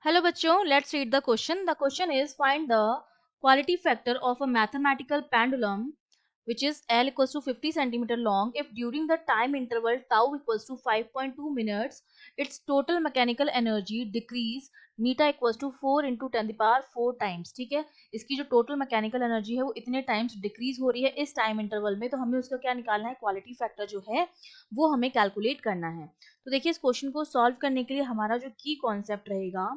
Hello बच्चों, let's read the question. The question is find the quality factor of a mathematical pendulum which is L equals to 50 centimeter long if during the time interval tau equals to 5.2 minutes its total mechanical energy decrease neta equals to 4 into 10 the power 4 times. ठीक है, इसकी जो total mechanical energy है वो इतने times decrease हो रही है इस टाइम इंटरवल में, तो हमें उसका क्या निकालना है, क्वालिटी फैक्टर जो है वो हमें कैलकुलेट करना है। तो देखिए, इस क्वेश्चन को सॉल्व करने के लिए हमारा जो की कॉन्सेप्ट रहेगा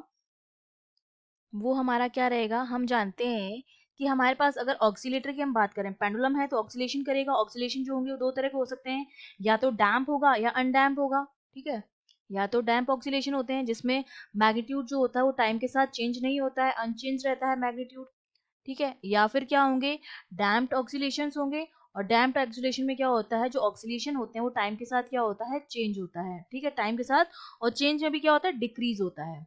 वो हमारा क्या रहेगा। हम जानते हैं कि हमारे पास अगर ऑक्सीलेटर की हम बात करें, पेंडुलम है तो ऑक्सीलेशन करेगा। ऑक्सीलेशन जो होंगे वो दो तरह के हो सकते हैं, या तो डैम्प होगा या अनडैम्प होगा। ठीक है, या तो डैम्प ऑक्सीलेशन होते हैं जिसमें मैग्नीट्यूड जो होता है वो टाइम के साथ चेंज नहीं होता है, अनचेंज रहता है मैग्नीट्यूड। ठीक है, या फिर क्या होंगे, डैम्प्ड ऑक्सीलेशंस होंगे। और डैम्प्ड ऑक्सीलेशन में क्या होता है, जो ऑक्सीलेशन होते हैं वो टाइम के साथ क्या होता है, चेंज होता है। ठीक है, टाइम के साथ, और चेंज में भी क्या होता है, डिक्रीज होता है।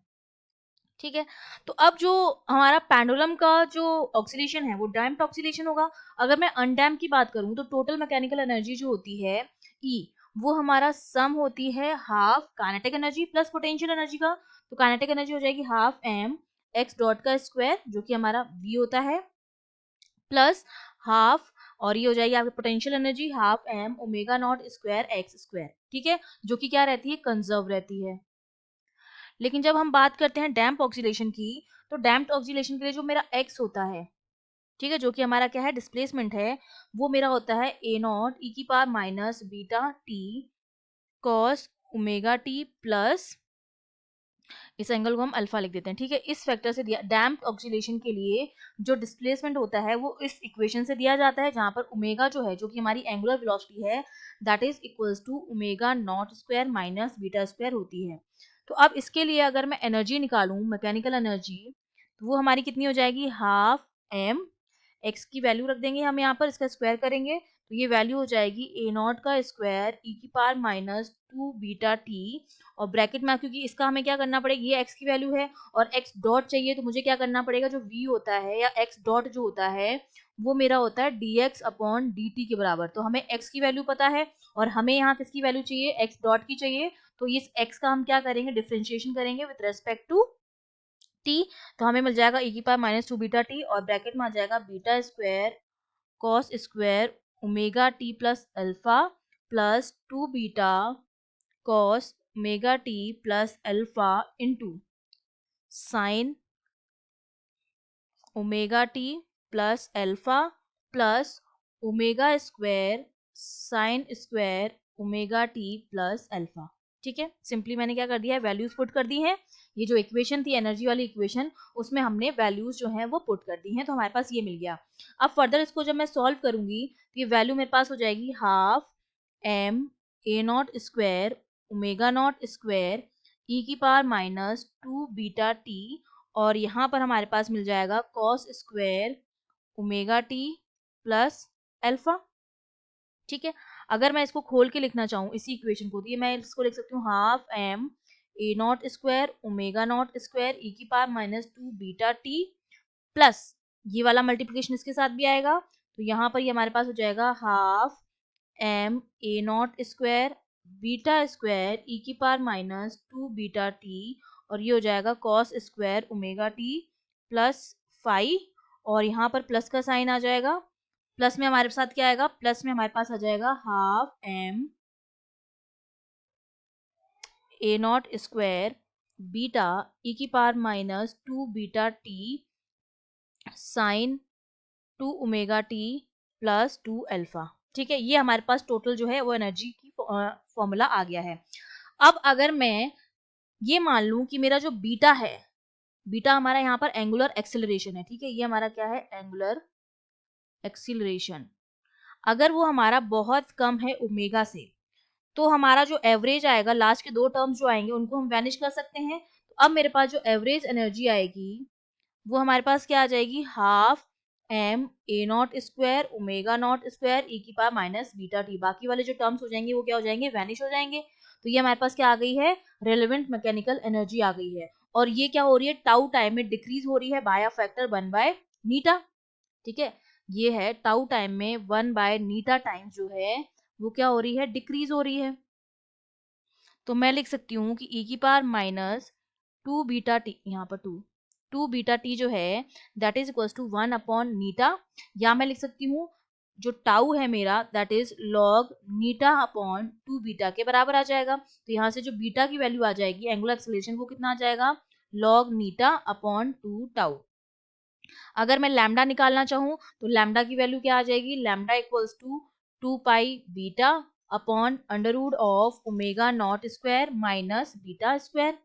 ठीक है, तो अब जो हमारा पेंडुलम का जो ऑक्सीलेशन है वो डैम्प्ड ऑक्सीलेशन होगा। अगर मैं अनडैम्प की बात करूं तो टोटल मैकेनिकल एनर्जी जो होती है ई, वो हमारा सम होती है half kinetic energy plus potential energy का। तो काइनेटिक एनर्जी हो जाएगी हाफ एम एक्स डॉट का स्क्वायर जो कि हमारा वी होता है, प्लस हाफ, और ये हो जाएगी आपकी potential energy half m omega not square x square. ठीक है, जो कि क्या रहती है, कंजर्व रहती है। लेकिन जब हम बात करते हैं डैम्प ऑक्सीलेशन की, तो डैम्प ऑक्सीलेशन के लिए जो मेरा x होता है, ठीक है, जो कि हमारा क्या है, डिस्प्लेसमेंट है, वो मेरा होता है ए नॉट ई की power minus beta T cos omega T plus, इस एंगल को हम अल्फा लिख देते हैं। ठीक है, इस फैक्टर से दिया डैम्प ऑक्सीलेशन के लिए जो डिस्प्लेसमेंट होता है वो इस इक्वेशन से दिया जाता है, जहां पर ओमेगा जो है, जो कि हमारी एंगुलर वेलोसिटी है, that is equals to omega not square minus beta square होती है। तो अब इसके लिए अगर मैं एनर्जी निकालूं, मैकेनिकल एनर्जी, तो वो हमारी कितनी हो जाएगी, हाफ एम, एक्स की वैल्यू रख देंगे हम यहाँ पर, इसका स्क्वायर करेंगे तो ये वैल्यू हो जाएगी ए नॉट का स्क्वायर ई की पावर माइनस 2 बीटा टी, और ब्रैकेट में, क्योंकि इसका हमें क्या करना पड़ेगा, ये x की वैल्यू है और x डॉट चाहिए, तो मुझे क्या करना पड़ेगा, जो v होता है या x डॉट जो होता है वो मेरा होता है dx अपॉन dt के बराबर। तो हमें x की वैल्यू पता है और हमें यहाँ किसकी वैल्यू चाहिए, x डॉट की चाहिए। तो इस x का हम क्या करेंगे, डिफरेंशिएशन करेंगे विद रेस्पेक्ट टू t। तो हमें मिल जाएगा e की पावर माइनस 2 बीटा टी, और ब्रैकेट में आ जाएगा beta square cos square omega T plus alpha plus 2 beta cos omega T plus alpha into sine omega T plus alpha plus omega square sine square omega T plus alpha. ठीक है, simply मैंने क्या कर दिया है, values put कर दी हैं। ये जो इक्वेशन थी एनर्जी वाली इक्वेशन, उसमें हमने वैल्यूज जो हैं वो पुट कर दी हैं, तो हमारे पास ये मिल गया। अब फर्दर इसको जब मैं सॉल्व करूंगी तो ये वैल्यू मेरे पास हो जाएगी half M A not square omega not square E की पावर माइनस 2 बीटा टी, और यहाँ पर हमारे पास मिल जाएगा cos square omega T plus alpha. ठीक है, अगर मैं इसको खोल के लिखना चाहूँ इसी इक्वेशन को, तो ये मैं इसको लिख सकती हूँ half M A not square omega not square E की power minus 2 beta T plus, ये वाला मल्टीप्लिकेशन इसके साथ भी आएगा, तो यहाँ पर ये हमारे पास हो जाएगा half M A not square beta square E की पावर माइनस 2 बीटा टी, और ये हो जाएगा cos square omega T plus five, और यहाँ पर प्लस का साइन आ जाएगा। प्लस में हमारे साथ क्या आएगा, प्लस में हमारे पास आ जाएगा half M A not square beta E की power minus 2 beta T sine 2 omega T plus 2 alpha. ठीक है, ये हमारे पास टोटल जो है वो एनर्जी की फॉर्मूला आ गया है। अब अगर मैं ये मान लूं कि मेरा जो बीटा है, बीटा हमारा यहाँ पर एंगुलर एक्सिलरेशन है। ठीक है, ये हमारा क्या है, एंगुलर एक्सिलरेशन, अगर वो हमारा बहुत कम है ओमेगा से, तो हमारा जो एवरेज आएगा, लास्ट के दो टर्म्स जो आएंगे उनको हम वैनिश कर सकते हैं। तो अब मेरे पास जो एवरेज एनर्जी आएगी वो हमारे पास क्या आ जाएगी, half M A not square omega not square E की पावर माइनस बीटा टी। बाकी वाले जो टर्म्स हो जाएंगे वो क्या हो जाएंगे, वैनिश हो जाएंगे। तो ये हमारे पास क्या आ गई है, रेलेवेंट मैकेनिकल एनर्जी आ गई है, और ये क्या हो रही है, टाउ टाइम में डिक्रीज हो रही है बाय अ फैक्टर 1 बाय नीटा। ठीक है, ये है टाउ टाइम में 1 बाय नीटा टाइम जो है वो क्या हो रही है, डिक्रीज हो रही है। तो मैं लिख सकती हूँ कि ई की power minus two beta T, यहाँ पर टू बीटा टी जो है that is equals to 1 upon नीटा, या मैं लिख सकती हूँ जो टाउ है मेरा दैट इज लॉग नीटा अपॉन टू बीटा के बराबर आ जाएगा। तो यहाँ से जो बीटा की वैल्यू आ जाएगी एंगुलर एक्सेलरेशन वो कितना आ जाएगा, लॉग नीटा अपॉन टू टाउ। अगर मैं लैम्डा निकालना चाहूँ तो लैम्डा की वैल्यू क्या आ जाएगी, lambda equals to 2 pi beta upon under root of omega not square minus beta square.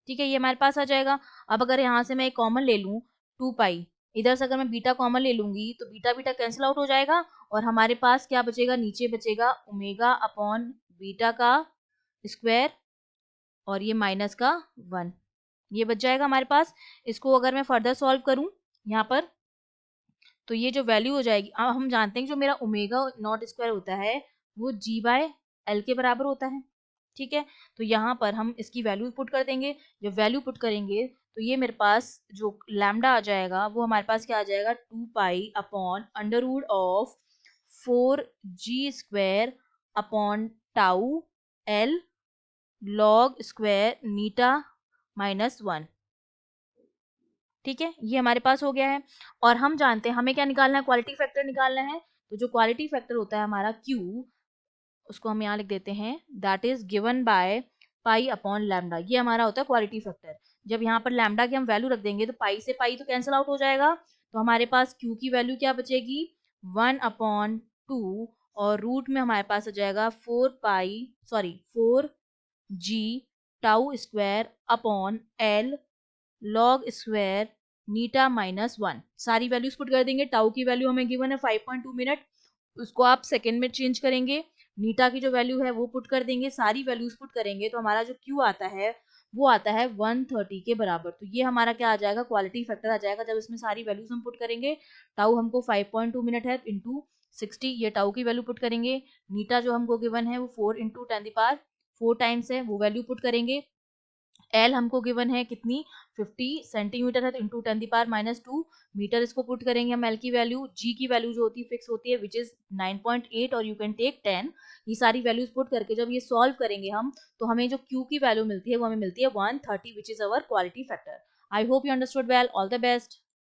ठीक है, ये हमारे पास आ जाएगा। अब अगर यहाँ से मैं एक कॉमन ले लूँ 2 पाई, इधर से अगर मैं बीटा कॉमन ले लूंगी तो बीटा बीटा कैंसिल आउट हो जाएगा और हमारे पास क्या बचेगा, नीचे बचेगा ओमेगा अपॉन बीटा का स्क्वायर और ये माइनस का 1, ये बच जाएगा हमारे पास। इसको अगर मैं फर्दर सॉल्व करूं यहाँ पर तो ये जो वैल्यू हो जाएगी, अब हम जानते हैं कि जो मेरा ओमेगा नॉट स्क्वायर होता है वो जी बाय एल के बराबर होता है। ठीक है, तो यहाँ पर हम इसकी वैल्यू पुट कर देंगे। जब वैल्यू पुट करेंगे तो ये मेरे पास जो लैम्डा आ जाएगा वो हमारे पास क्या आ जाएगा, 2 pi upon under root of 4g² upon tau l log square नीटा माइनस 1। ठीक है, ये हमारे पास हो गया है। और हम जानते हैं हमें क्या निकालना है, क्वालिटी फैक्टर निकालना है। तो जो क्वालिटी फैक्टर होता है हमारा Q, उसको हम यहाँ लिख देते हैं that is given by pi upon lambda, ये हमारा होता है क्वालिटी फैक्टर। जब यहाँ पर लैम्डा की हम वैल्यू रख देंगे तो पाई से पाई तो कैंसिल आउट हो जाएगा, तो हमारे पास Q की वैल्यू क्या बचेगी, 1/2 और रूट में हमारे पास आ जाएगा 4g tau square upon L log square नीटा माइनस 1। सारी वैल्यूज पुट कर देंगे। टाउ की वैल्यू हमें गिवन है 5.2 मिनट, उसको आप सेकेंड में चेंज करेंगे। नीटा की जो वैल्यू है वो पुट कर देंगे, सारी वैल्यूज पुट करेंगे तो हमारा जो क्यू आता है वो आता है 130 के बराबर। तो ये हमारा क्या आ जाएगा, क्वालिटी फैक्टर आ जाएगा जब इसमें सारी वैल्यूज हम पुट करेंगे। टाउ हमको 5.2 मिनट है इंटू 60, ये टाउ की वैल्यू पुट करेंगे। नीटा जो हमको गिवन है वो 4 इंटू 10⁴ टाइम्स है, वो वैल्यू पुट करेंगे। एल हमको गिवन है कितनी, 50 सेंटीमीटर है तो इंटू 10⁻⁻2 मीटर, इसको पुट करेंगे हम एल की वैल्यू। जी की वैल्यू जो होती है फिक्स होती है विच इज 9.8 और यू कैन टेक 10। ये सारी वैल्यूज पुट करके जब ये सॉल्व करेंगे हम तो हमें जो क्यू की वैल्यू मिलती है वो हमें मिलती है 130 which is our quality factor. I hope you understood well, all the best.